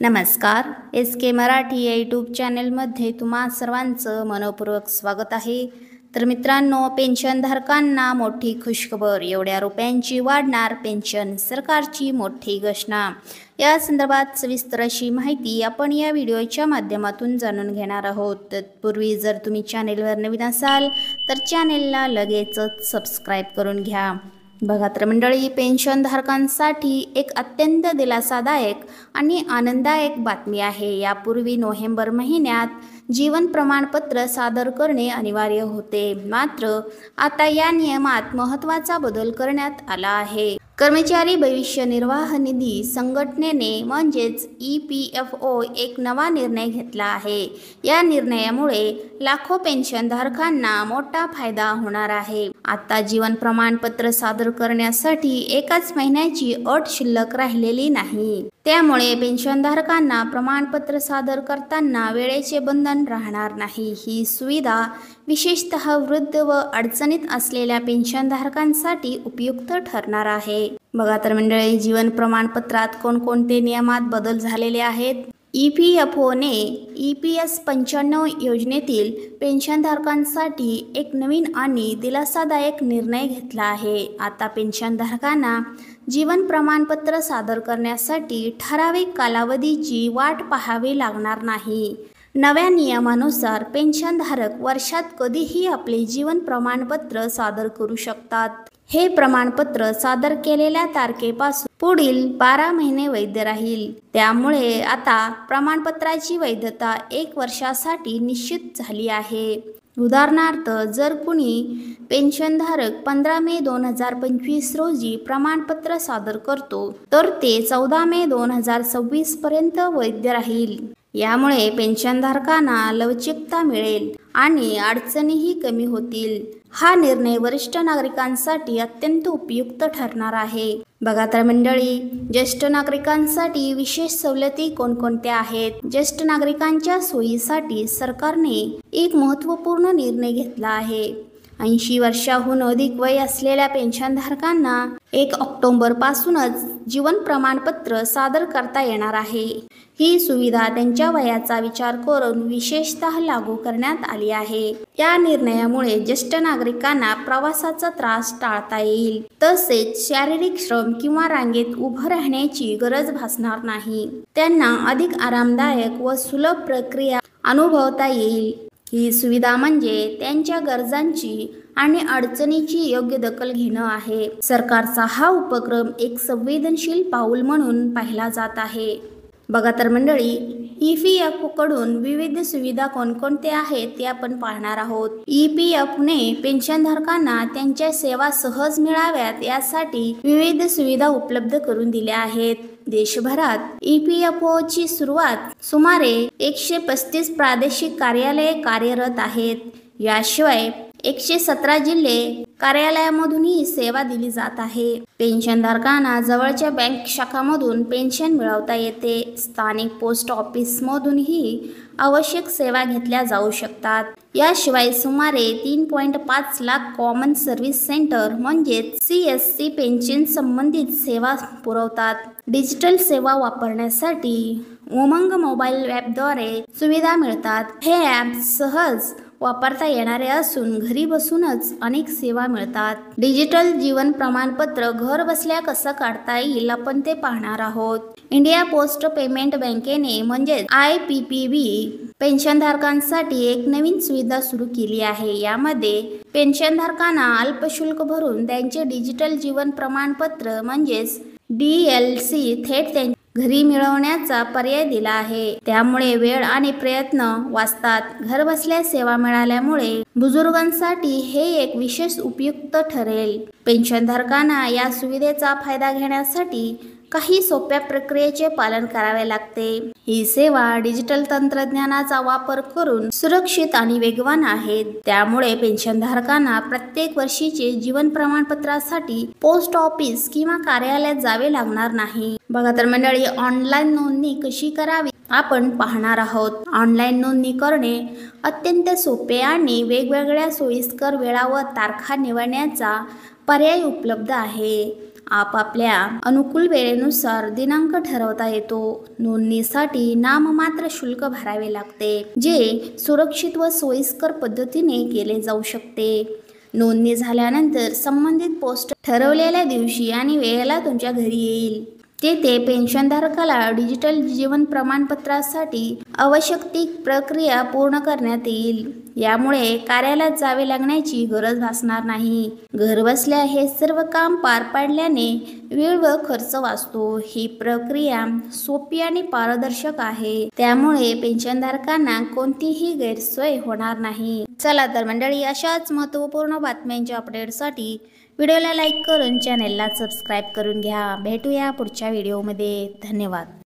नमस्कार. एस के मराठी या यूट्यूब चॅनलमध्ये तुम्हा सर्वांचं मनपूर्वक स्वागत आहे. तर मित्रांनो, पेन्शनधारकांना मोठी खुशखबर. एवढ्या रुपयांची वाढणार पेन्शन, सरकारची मोठी घोषणा. या संदर्भात सविस्तर अशी माहिती आपण या व्हिडिओच्या माध्यमातून जाणून घेणार आहोत. तत्पूर्वी जर तुम्ही चॅनेलवर नवीन असाल तर चॅनेलला लगेचच सबस्क्राईब करून घ्या. बघा तर मंडळी, पेन्शनधारकांसाठी एक अत्यंत दिलासादायक आणि आनंददायक बातमी आहे. यापूर्वी नोव्हेंबर महिन्यात जीवन प्रमाणपत्र सादर करणे अनिवार्य होते, मात्र आता या नियमात महत्त्वाचा बदल करण्यात आला आहे. कर्मचारी भविष्य निर्वाह निधी संघटनेने म्हणजेच EPFO एक नवा निर्णय घेतला आहे. या निर्णयामुळे लाखो पेन्शनधारकांना मोठा फायदा होणार आहे. आता जीवन प्रमाणपत्र सादर करण्यासाठी एकाच महिन्याची अट शिल्लक राहिलेली नाही. त्यामुळे पेन्शनधारकांना प्रमाणपत्र सादर करताना वेळेचे बंधन राहणार नाही. ही सुविधा विशेषतः वृद्ध व अडचणीत असलेल्या पेन्शनधारकांसाठी उपयुक्त ठरणार आहे. बघा तर मंडळी, जीवन प्रमाणपत्रात कोणकोणते नियमात बदल झालेले आहेत. EPFOने EPS 95 योजनेतील पेन्शनधारकांसाठी एक नवीन आणि दिलासादायक निर्णय घेतला आहे. आता पेन्शनधारकांना जीवन प्रमाणपत्र सादर करण्यासाठी ठराविक कालावधीची वाट पाहावी लागणार नाही. नव्या नियमानुसार पेन्शनधारक वर्षात कधीही आपले जीवन प्रमाणपत्र सादर करू शकतात. हे प्रमाणपत्र सादर केलेल्या तारखेपासून पुढील 12 महिने वैध राहील. त्यामुळे आता प्रमाणपत्राची वैधता 1 वर्षासाठी निश्चित झाली आहे. उदाहरणार्थ, जर कुणी पेन्शनधारक 15 मे 2025 रोजी प्रमाणपत्र सादर करतो तर ते 14 मे 2026 पर्यंत वैध राहील. यामुळे पेन्शनधारकांना लवचिकता मिळेल आणि अडचणीही कमी होतील. हा निर्णय वरिष्ठ नागरिकांसाठी अत्यंत उपयुक्त ठरणार आहे. बघा तर मंडळी, ज्येष्ठ नागरिकांसाठी विशेष सवलती कोणकोणत्या आहेत. ज्येष्ठ नागरिकांच्या सोयीसाठी सरकारने एक महत्त्वपूर्ण निर्णय घेतला आहे. 80 वर्षांहून अधिक वय असलेल्या पेन्शनधारकांना 1 ऑक्टोबर पासूनच जीवन प्रमाणपत्र सादर करता येणार आहे. ही सुविधा त्यांच्या वयाचा विचार करून विशेषतः लागू करण्यात आली आहे. या निर्णयामुळे ज्येष्ठ नागरिकांना प्रवासाचा त्रास टाळता येईल, तसेच शारीरिक श्रम किंवा रांगेत उभं राहण्याची गरज भासणार नाही. त्यांना अधिक आरामदायक व सुलभ प्रक्रिया अनुभवता येईल. ही सुविधा म्हणजे त्यांच्या गरजांची आणि अडचणीची योग्य दखल घेणं आहे. सरकारचा हा उपक्रम एक संवेदनशील पाऊल म्हणून पाहिला जात आहे. बघा तर मंडळी, EPFO कडून विविध सुविधा कोणकोणत्या आहेत ते आपण पाहणार आहोत. EPFOने पेन्शनधारकांना त्यांच्या सेवा सहज मिळाव्यात यासाठी विविध सुविधा उपलब्ध करून दिल्या आहेत. देशभरात EPFOची सुरुवात सुमारे 135 प्रादेशिक कार्यालये कार्यरत आहेत. याशिवाय 117 जिल्हे कार्यालयामधूनही सेवा दिली जात आहे. पेन्शनधारकांना जवळच्या बँक शाखांमधून पेन्शन मिळवता येते. स्थानिक पोस्ट ऑफिसमधूनही आवश्यक सेवा घेतल्या जाऊ शकतात. याशिवाय सुमारे 3.5 लाख कॉमन सर्व्हिस सेंटर म्हणजेच CSC पेन्शन संबंधित सेवा पुरवतात. डिजिटल सेवा वापरण्यासाठी उमंग मोबाईल ॲपद्वारे सुविधा मिळतात. हे ॲप सहज वापरता येणारे असून घरी बसूनच अनेक सेवा मिळतात. डिजिटल जीवन प्रमाणपत्र घर बसल्या कसं काढता येईल आपण ते पाहणार आहोत. इंडिया पोस्ट पेमेंट बँकेने म्हणजे IPPB पेन्शनधारकांसाठी एक नवीन सुविधा सुरू केली आहे. यामध्ये पेन्शनधारकांना अल्प शुल्क भरून त्यांचे डिजिटल जीवन प्रमाणपत्र म्हणजेच DLC थेट त्यांच्या घरी मिळवण्याचा पर्याय दिला आहे. त्यामुळे वेळ आणि प्रयत्न वाचतात. घरबसल्या सेवा मिळाल्यामुळे बुजुर्गांसाठी हे एक विशेष उपयुक्त ठरेल. पेन्शनधारकांना या सुविधेचा फायदा घेण्यासाठी काही सोप्या प्रक्रियेचे पालन करावे लागते. ही सेवा डिजिटल तंत्रज्ञानाचा वापर करून सुरक्षित आणि वेगवान आहेत. त्यामुळे पेन्शनधारकांना प्रत्येक वर्षीचे जीवन प्रमाणपत्रासाठी पोस्ट ऑफिस किंवा कार्यालयात जावे लागणार नाही. बघा तर मंडळी, ऑनलाईन नोंदणी कशी करावी आपण पाहणार आहोत. ऑनलाईन नोंदणी करणे अत्यंत सोपे आणि वेगवेगळ्या सोयीस्कर वेळा व तारखा निवडण्याचा पर्याय उपलब्ध आहे. आपापल्या अनुकूल वेळेनुसार दिनांक ठरवता येतो। नोंदणीसाठी नाममात्र शुल्क भरावे लागते, जे सुरक्षित व सोयीस्कर पद्धतीने केले जाऊ शकते। नोंदणी झाल्यानंतर संबंधित पोस्ट ठरवलेल्या दिवशी आणि वेळेला तुमच्या घरी येईल। तेथे पेन्शनधारकाला डिजिटल जीवन प्रमाणपत्रासाठी आवश्यक ती प्रक्रिया पूर्ण करण्यात येईल। यामुळे कार्यालयात जावे लागण्याची गरज भासणार नाही। घरबसल्या हे सर्व काम पार पाडल्याने वेळ व खर्च वाचतो। ही प्रक्रिया सोपी आणि पारदर्शक आहे, त्यामुळे पेन्शनधारकांना कोणतीही गैरसोय होणार नाही। चला तर मंडळी, अशाच महत्त्वपूर्ण बातम्यांच्या अपडेटसाठी व्हिडिओला लाईक करून चॅनेलला सबस्क्राईब करून घ्या। भेटूया पुढच्या व्हिडिओमध्ये। धन्यवाद।